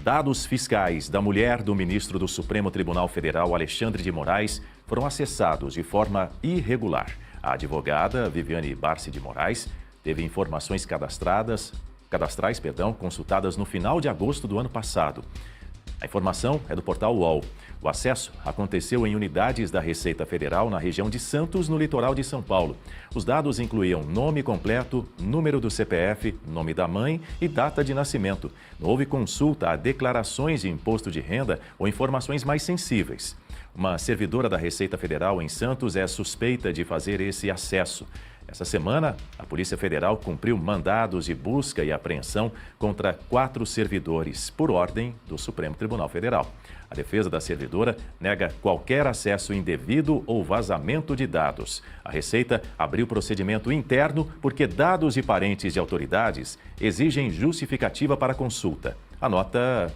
Dados fiscais da mulher do ministro do Supremo Tribunal Federal, Alexandre de Moraes, foram acessados de forma irregular. A advogada Viviane Barsi de Moraes teve informações cadastrais, consultadas no final de agosto do ano passado. A informação é do portal UOL. O acesso aconteceu em unidades da Receita Federal na região de Santos, no litoral de São Paulo. Os dados incluíam nome completo, número do CPF, nome da mãe e data de nascimento. Não houve consulta a declarações de imposto de renda ou informações mais sensíveis. Uma servidora da Receita Federal em Santos é suspeita de fazer esse acesso. Essa semana, a Polícia Federal cumpriu mandados de busca e apreensão contra 4 servidores, por ordem do Supremo Tribunal Federal. A defesa da servidora nega qualquer acesso indevido ou vazamento de dados. A Receita abriu procedimento interno porque dados de parentes de autoridades exigem justificativa para consulta. A nota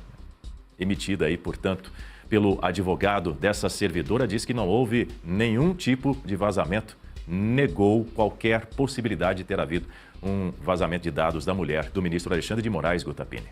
emitida aí, portanto, pelo advogado dessa servidora diz que não houve nenhum tipo de vazamento. Negou qualquer possibilidade de ter havido um vazamento de dados da mulher do ministro Alexandre de Moraes, Gutapini.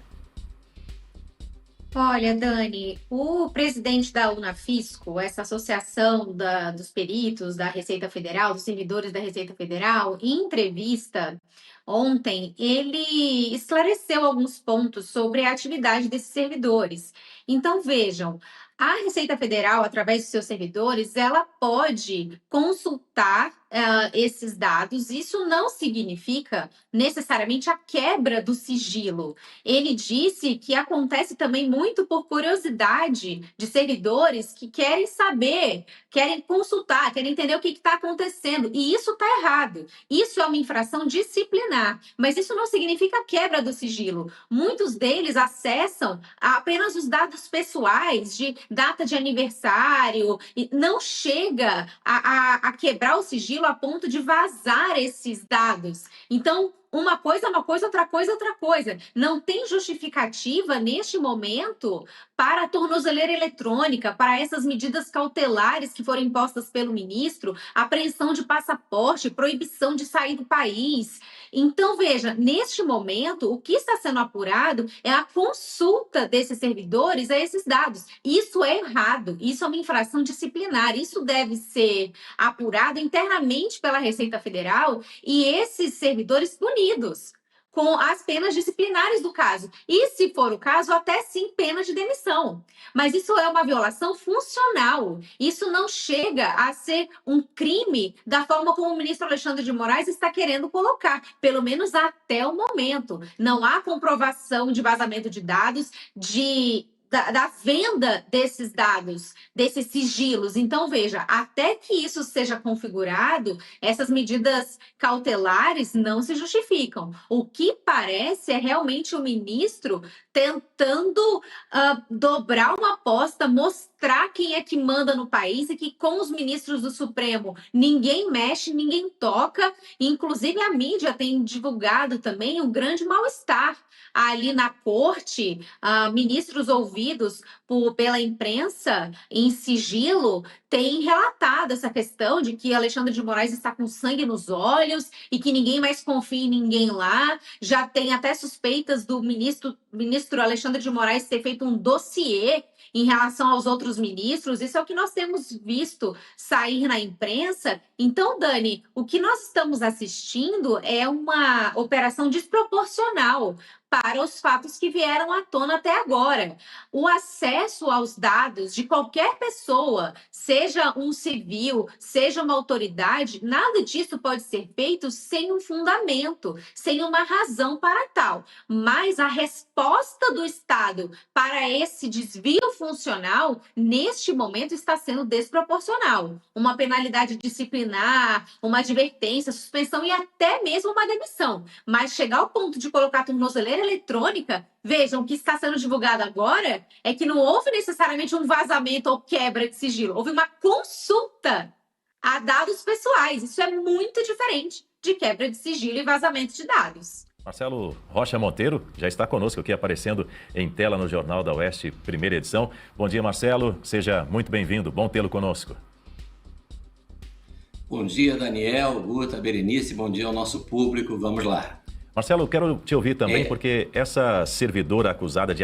Olha, Dani, o presidente da Unafisco, essa associação dos peritos da Receita Federal, dos servidores da Receita Federal, em entrevista ontem, ele esclareceu alguns pontos sobre a atividade desses servidores. Então, vejam, a Receita Federal, através dos seus servidores, ela pode consultar esses dados. Isso não significa necessariamente a quebra do sigilo. Ele disse que acontece também muito por curiosidade de servidores que querem saber, querem consultar, querem entender o que está acontecendo. E isso está errado. Isso é uma infração disciplinar, mas isso não significa quebra do sigilo. Muitos deles acessam apenas os dados pessoais, de data de aniversário, e não chega a quebrar o sigilo a ponto de vazar esses dados. Então, uma coisa é uma coisa, outra coisa é outra coisa. Não tem justificativa neste momento para a tornozeleira eletrônica, para essas medidas cautelares que foram impostas pelo ministro, apreensão de passaporte, proibição de sair do país. Então, veja, neste momento, o que está sendo apurado é a consulta desses servidores a esses dados. Isso é errado, isso é uma infração disciplinar, isso deve ser apurado internamente pela Receita Federal e esses servidores punidos com as penas disciplinares do caso. E, se for o caso, até sim pena de demissão. Mas isso é uma violação funcional. Isso não chega a ser um crime da forma como o ministro Alexandre de Moraes está querendo colocar, pelo menos até o momento. Não há comprovação de vazamento de dados, da venda desses dados, desses sigilos. Então, veja, até que isso seja configurado, essas medidas cautelares não se justificam. O que parece é realmente o ministro tentando dobrar uma aposta, mostrar quem é que manda no país e que com os ministros do Supremo ninguém mexe, ninguém toca. Inclusive, a mídia tem divulgado também um grande mal-estar ali na corte, ministros ouvidos pela imprensa em sigilo têm relatado essa questão de que Alexandre de Moraes está com sangue nos olhos e que ninguém mais confia em ninguém lá. Já tem até suspeitas do ministro Alexandre de Moraes ter feito um dossiê em relação aos outros ministros. Isso é o que nós temos visto sair na imprensa. Então, Dani, o que nós estamos assistindo é uma operação desproporcional para os fatos que vieram à tona até agora. O acesso aos dados de qualquer pessoa, seja um civil, seja uma autoridade, nada disso pode ser feito sem um fundamento, sem uma razão para tal. Mas a resposta do Estado para esse desvio funcional, neste momento, está sendo desproporcional. Uma penalidade disciplinar, uma advertência, suspensão e até mesmo uma demissão. Mas chegar ao ponto de colocar a tornozeleira eletrônica, vejam, o que está sendo divulgado agora é que não houve necessariamente um vazamento ou quebra de sigilo, houve uma consulta a dados pessoais. Isso é muito diferente de quebra de sigilo e vazamento de dados. Marcelo Rocha Monteiro já está conosco aqui, aparecendo em tela no Jornal da Oeste, primeira edição. Bom dia, Marcelo. Seja muito bem-vindo. Bom tê-lo conosco. Bom dia, Daniel, Guta, Berenice. Bom dia ao nosso público. Vamos lá. Marcelo, eu quero te ouvir também, porque essa servidora acusada de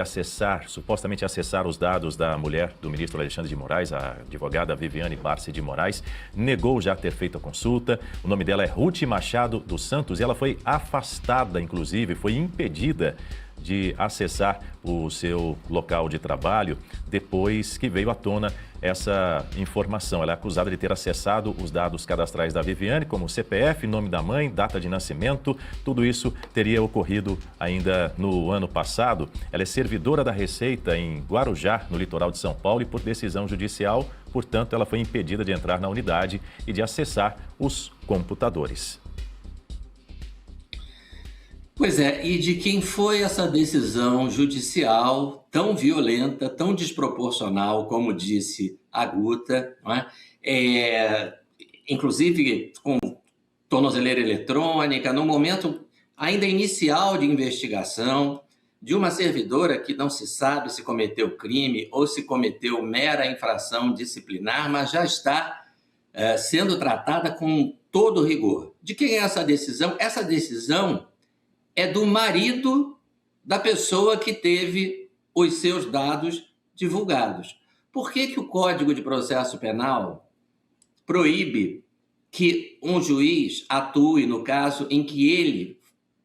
supostamente acessar os dados da mulher do ministro Alexandre de Moraes, a advogada Viviane Barsi de Moraes, negou já ter feito a consulta. O nome dela é Ruth Machado dos Santos e ela foi afastada, inclusive, foi impedida de acessar o seu local de trabalho depois que veio à tona essa informação. Ela é acusada de ter acessado os dados cadastrais da Viviane, como CPF, nome da mãe, data de nascimento. Tudo isso teria ocorrido ainda no ano passado. Ela é servidora da Receita em Guarujá, no litoral de São Paulo, e por decisão judicial, portanto, ela foi impedida de entrar na unidade e de acessar os computadores. Pois é, e de quem foi essa decisão judicial tão violenta, tão desproporcional, como disse a Guta, não é? Inclusive com tornozeleira eletrônica, no momento ainda inicial de investigação, de uma servidora que não se sabe se cometeu crime ou se cometeu mera infração disciplinar, mas já está sendo tratada com todo rigor. De quem é essa decisão? Essa decisão é do marido da pessoa que teve os seus dados divulgados. Por que o Código de Processo Penal proíbe que um juiz atue no caso em que ele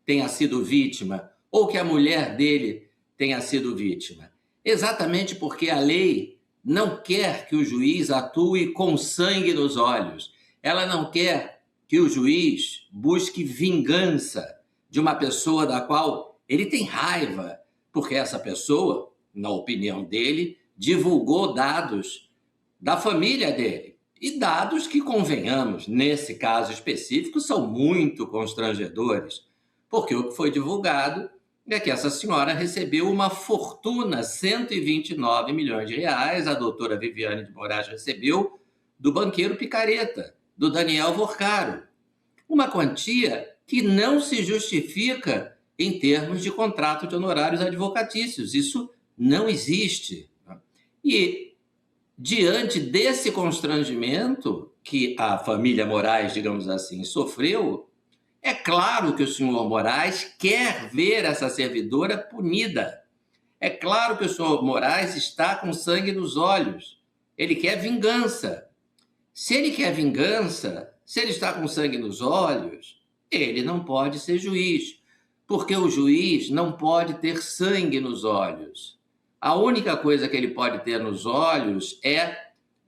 tenha sido vítima ou que a mulher dele tenha sido vítima? Exatamente porque a lei não quer que o juiz atue com sangue nos olhos. Ela não quer que o juiz busque vingança de uma pessoa da qual ele tem raiva, porque essa pessoa, na opinião dele, divulgou dados da família dele. E dados que, convenhamos, nesse caso específico, são muito constrangedores, porque o que foi divulgado é que essa senhora recebeu uma fortuna, 129 milhões de reais, a doutora Viviane de Moraes recebeu do banqueiro Picareta, do Daniel Vorcaro. Uma quantia que não se justifica em termos de contrato de honorários advocatícios. Isso não existe. E, diante desse constrangimento que a família Moraes, digamos assim, sofreu, é claro que o senhor Moraes quer ver essa servidora punida. É claro que o senhor Moraes está com sangue nos olhos. Ele quer vingança. Se ele quer vingança, se ele está com sangue nos olhos, ele não pode ser juiz, porque o juiz não pode ter sangue nos olhos. A única coisa que ele pode ter nos olhos é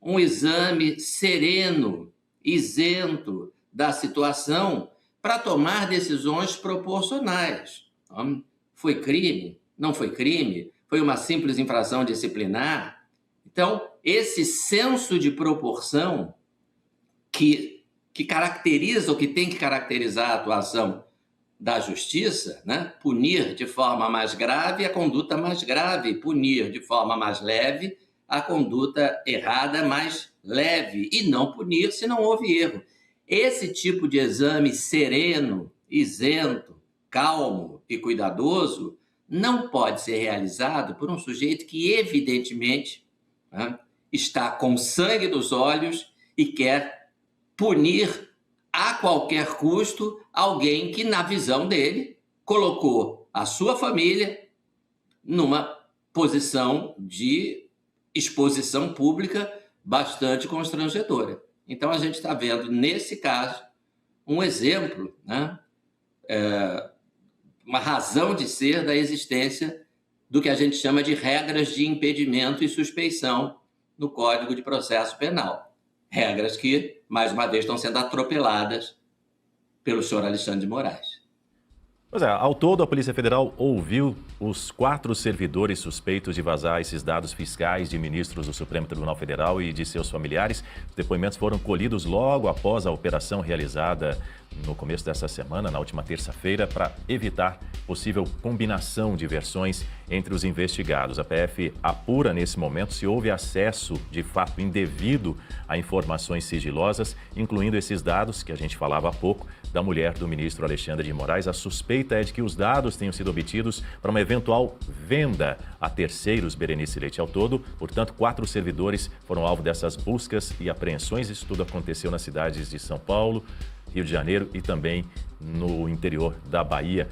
um exame sereno, isento da situação, para tomar decisões proporcionais. Foi crime? Não foi crime? Foi uma simples infração disciplinar? Então, esse senso de proporção que caracteriza, ou que tem que caracterizar a atuação da justiça, né? Punir de forma mais grave a conduta mais grave, punir de forma mais leve a conduta errada mais leve, e não punir se não houve erro. Esse tipo de exame sereno, isento, calmo e cuidadoso não pode ser realizado por um sujeito que, evidentemente, né, está com sangue nos olhos e quer punir a qualquer custo alguém que, na visão dele, colocou a sua família numa posição de exposição pública bastante constrangedora. Então, a gente está vendo, nesse caso, um exemplo, né? Uma razão de ser da existência do que a gente chama de regras de impedimento e suspeição no Código de Processo Penal. Regras que, mais uma vez, estão sendo atropeladas pelo senhor Alexandre de Moraes. Pois é, ao todo a Polícia Federal ouviu os 4 servidores suspeitos de vazar esses dados fiscais de ministros do Supremo Tribunal Federal e de seus familiares. Os depoimentos foram colhidos logo após a operação realizada no começo dessa semana, na última terça-feira, para evitar possível combinação de versões entre os investigados. A PF apura nesse momento se houve acesso de fato indevido a informações sigilosas, incluindo esses dados que a gente falava há pouco, da mulher do ministro Alexandre de Moraes. A suspeita é de que os dados tenham sido obtidos para uma eventual venda a terceiros. Berenice Leite. Ao todo, portanto, 4 servidores foram alvo dessas buscas e apreensões. Isso tudo aconteceu nas cidades de São Paulo, Rio de Janeiro e também no interior da Bahia.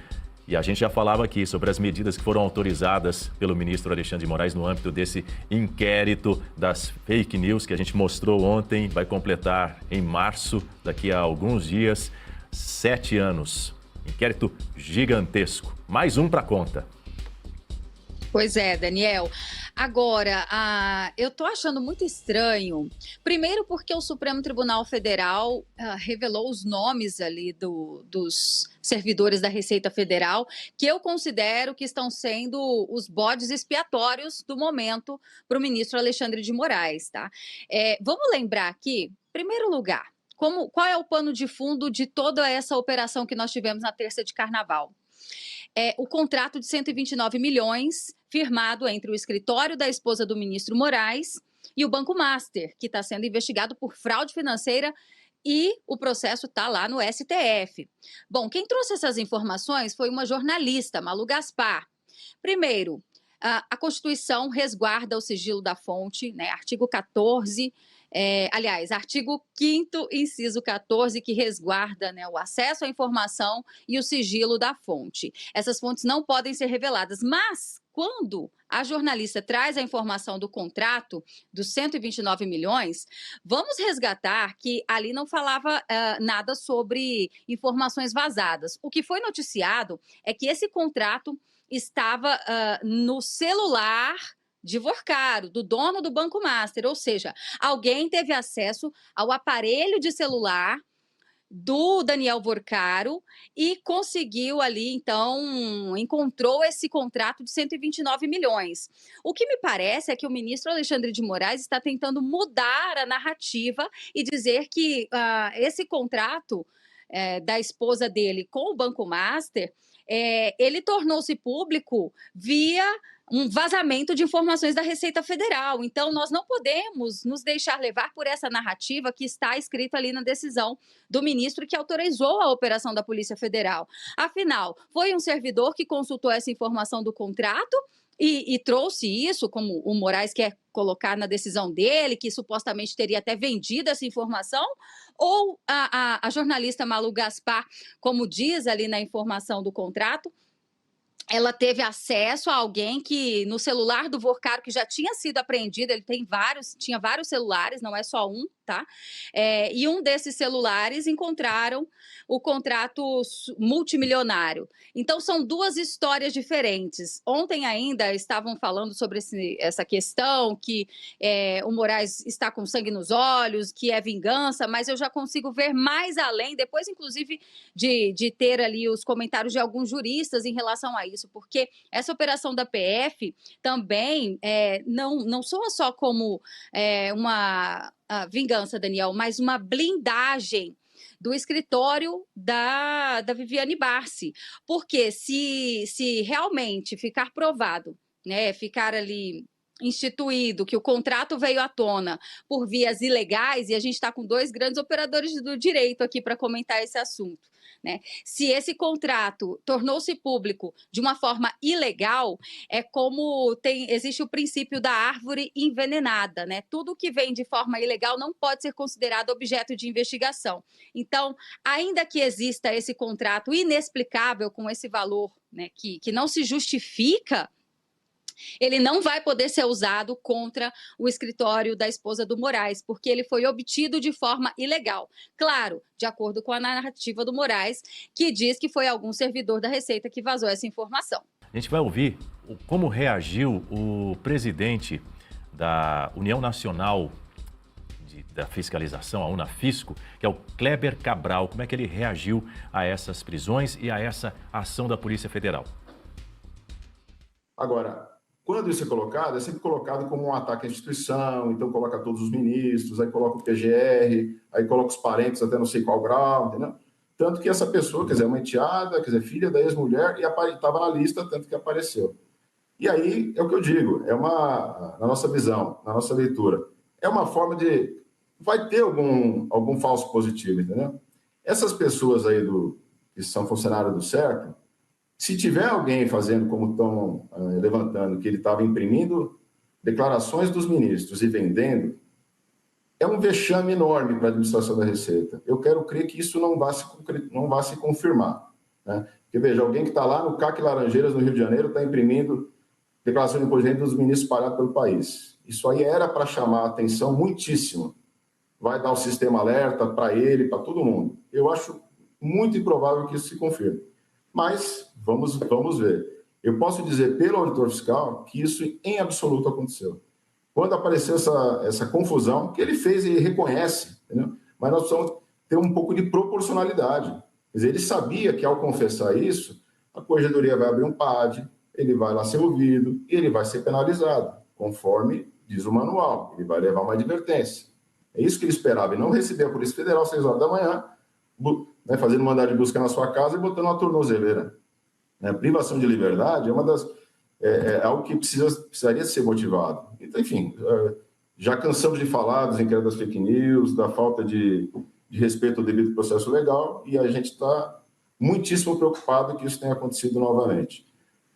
E a gente já falava aqui sobre as medidas que foram autorizadas pelo ministro Alexandre de Moraes no âmbito desse inquérito das fake news que a gente mostrou ontem. Vai completar em março, daqui a alguns dias, 7 anos. Inquérito gigantesco. Mais um para conta. Pois é, Daniel. Agora, eu estou achando muito estranho, primeiro porque o Supremo Tribunal Federal revelou os nomes ali dos servidores da Receita Federal, que eu considero que estão sendo os bodes expiatórios do momento para o ministro Alexandre de Moraes, tá? Vamos lembrar aqui, em primeiro lugar, qual é o pano de fundo de toda essa operação que nós tivemos na terça de carnaval? O contrato de 129 milhões firmado entre o escritório da esposa do ministro Moraes e o Banco Master, que está sendo investigado por fraude financeira e o processo está lá no STF. Bom, quem trouxe essas informações foi uma jornalista, Malu Gaspar. Primeiro, a Constituição resguarda o sigilo da fonte, né? Artigo 14, artigo 5º, inciso 14, que resguarda, né, o acesso à informação e o sigilo da fonte. Essas fontes não podem ser reveladas, mas quando a jornalista traz a informação do contrato dos 129 milhões, vamos resgatar que ali não falava nada sobre informações vazadas. O que foi noticiado é que esse contrato estava no celular de Vorcaro, do dono do Banco Master, ou seja, alguém teve acesso ao aparelho de celular do Daniel Vorcaro e conseguiu ali, então, encontrou esse contrato de 129 milhões. O que me parece é que o ministro Alexandre de Moraes está tentando mudar a narrativa e dizer que esse contrato da esposa dele com o Banco Master, ele tornou-se público via um vazamento de informações da Receita Federal. Então, nós não podemos nos deixar levar por essa narrativa que está escrita ali na decisão do ministro que autorizou a operação da Polícia Federal. Afinal, foi um servidor que consultou essa informação do contrato e trouxe isso, como o Moraes quer colocar na decisão dele, que supostamente teria até vendido essa informação, ou a jornalista Malu Gaspar, como diz ali na informação do contrato, ela teve acesso a alguém que, no celular do Vorcaro, que já tinha sido apreendido, ele tinha vários celulares, não é só um, tá? E um desses celulares encontraram o contrato multimilionário. Então, são duas histórias diferentes. Ontem ainda estavam falando sobre essa questão, que o Moraes está com sangue nos olhos, que é vingança, mas eu já consigo ver mais além, depois, inclusive, de ter ali os comentários de alguns juristas em relação a isso, porque essa operação da PF também não soa só como uma vingança, Daniel, mas uma blindagem do escritório da Viviane Barsi, porque se realmente ficar provado, né, ficar ali instituído que o contrato veio à tona por vias ilegais, e a gente está com dois grandes operadores do direito aqui para comentar esse assunto, né? Se esse contrato tornou-se público de uma forma ilegal, é como existe o princípio da árvore envenenada, né? Tudo que vem de forma ilegal não pode ser considerado objeto de investigação. Então, ainda que exista esse contrato inexplicável com esse valor, né, que não se justifica, ele não vai poder ser usado contra o escritório da esposa do Moraes, porque ele foi obtido de forma ilegal. Claro, de acordo com a narrativa do Moraes, que diz que foi algum servidor da Receita que vazou essa informação. A gente vai ouvir como reagiu o presidente da União Nacional da Fiscalização, a Unafisco, que é o Kleber Cabral. Como é que ele reagiu a essas prisões e a essa ação da Polícia Federal? Agora, quando isso é sempre colocado como um ataque à instituição, então coloca todos os ministros, aí coloca o PGR, aí coloca os parentes até não sei qual grau, entendeu? Tanto que essa pessoa, quer dizer, uma enteada, quer dizer, filha da ex-mulher, e estava na lista, tanto que apareceu. E aí, é o que eu digo, na nossa visão, na nossa leitura, é uma forma de... Vai ter algum falso positivo, entendeu? Essas pessoas aí que são funcionários do certo, se tiver alguém fazendo como estão levantando, que ele estava imprimindo declarações dos ministros e vendendo, é um vexame enorme para a administração da Receita. Eu quero crer que isso não vá se confirmar, né? Porque, veja, alguém que está lá no CAC Laranjeiras, no Rio de Janeiro, está imprimindo declaração de imposto de renda dos ministros espalhados pelo país. Isso aí era para chamar a atenção muitíssimo. Vai dar o sistema alerta para ele, para todo mundo. Eu acho muito improvável que isso se confirme. Mas vamos ver. Eu posso dizer, pelo auditor fiscal, que isso em absoluto aconteceu. Quando apareceu essa confusão, que ele fez e reconhece, entendeu? Mas nós precisamos ter um pouco de proporcionalidade. Quer dizer, ele sabia que, ao confessar isso, a Corregedoria vai abrir um PAD, ele vai lá ser ouvido e ele vai ser penalizado, conforme diz o manual. Ele vai levar uma advertência. É isso que ele esperava, e não receber a Polícia Federal às 6 horas da manhã, né, fazendo mandado de busca na sua casa e botando uma tornozeleira. Né? Privação de liberdade é algo que precisaria ser motivado. Então, enfim, já cansamos de falar dos inquéritos das fake news, da falta de respeito ao devido processo legal, e a gente está muitíssimo preocupado que isso tenha acontecido novamente.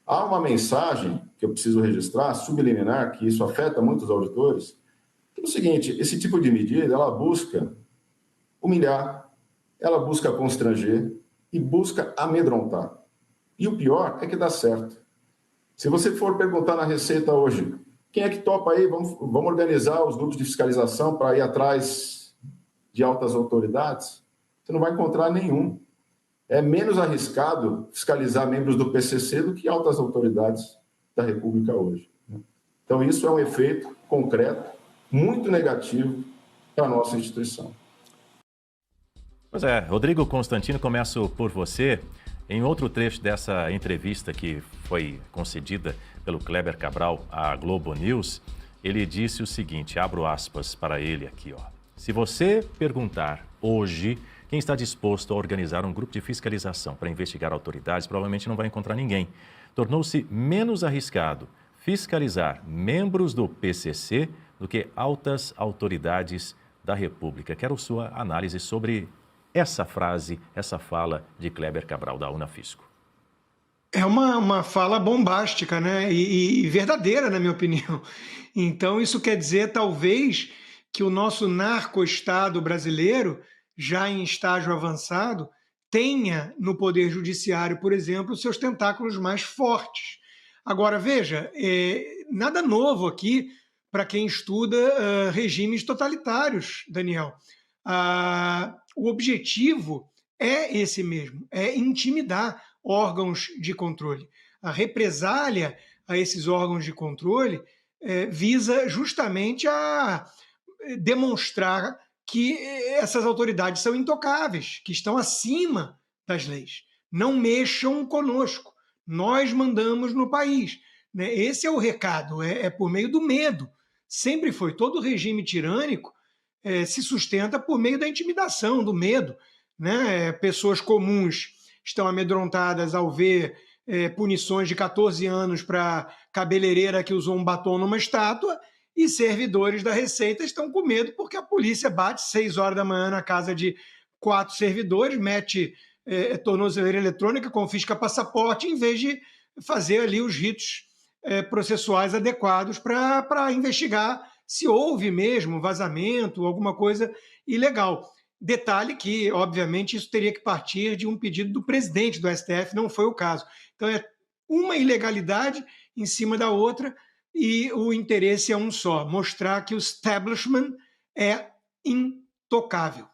Há uma mensagem que eu preciso registrar, subliminar, que isso afeta muitos auditores, que é o seguinte: esse tipo de medida, ela busca humilhar, ela busca constranger e busca amedrontar. E o pior é que dá certo. Se você for perguntar na Receita hoje, quem é que topa aí? Vamos organizar os grupos de fiscalização para ir atrás de altas autoridades? Você não vai encontrar nenhum. É menos arriscado fiscalizar membros do PCC do que altas autoridades da República hoje. Então, isso é um efeito concreto, muito negativo para a nossa instituição. Pois é, Rodrigo Constantino, começo por você. Em outro trecho dessa entrevista que foi concedida pelo Kleber Cabral à Globo News, ele disse o seguinte, abro aspas para ele aqui, ó. Se você perguntar hoje quem está disposto a organizar um grupo de fiscalização para investigar autoridades, provavelmente não vai encontrar ninguém. Tornou-se menos arriscado fiscalizar membros do PCC do que altas autoridades da República. Quero sua análise sobre essa frase, essa fala de Kleber Cabral, da Unafisco. É uma fala bombástica, né? E verdadeira, na minha opinião. Então, isso quer dizer, talvez, que o nosso narco-estado brasileiro, já em estágio avançado, tenha no Poder Judiciário, por exemplo, seus tentáculos mais fortes. Agora, veja, nada novo aqui para quem estuda regimes totalitários, Daniel. O objetivo é esse mesmo, é intimidar órgãos de controle. A represália a esses órgãos de controle visa justamente a demonstrar que essas autoridades são intocáveis, que estão acima das leis. Não mexam conosco, nós mandamos no país. Né? Esse é o recado, é por meio do medo. Sempre foi, todo regime tirânico se sustenta por meio da intimidação, do medo. Né? Pessoas comuns estão amedrontadas ao ver punições de 14 anos para cabeleireira que usou um batom numa estátua, e servidores da Receita estão com medo porque a polícia bate 6 horas da manhã na casa de 4 servidores, mete tornozeleira eletrônica, confisca passaporte, em vez de fazer ali os ritos processuais adequados para investigar se houve mesmo vazamento, alguma coisa ilegal. Detalhe que, obviamente, isso teria que partir de um pedido do presidente do STF, não foi o caso. Então, é uma ilegalidade em cima da outra e o interesse é um só, mostrar que o establishment é intocável.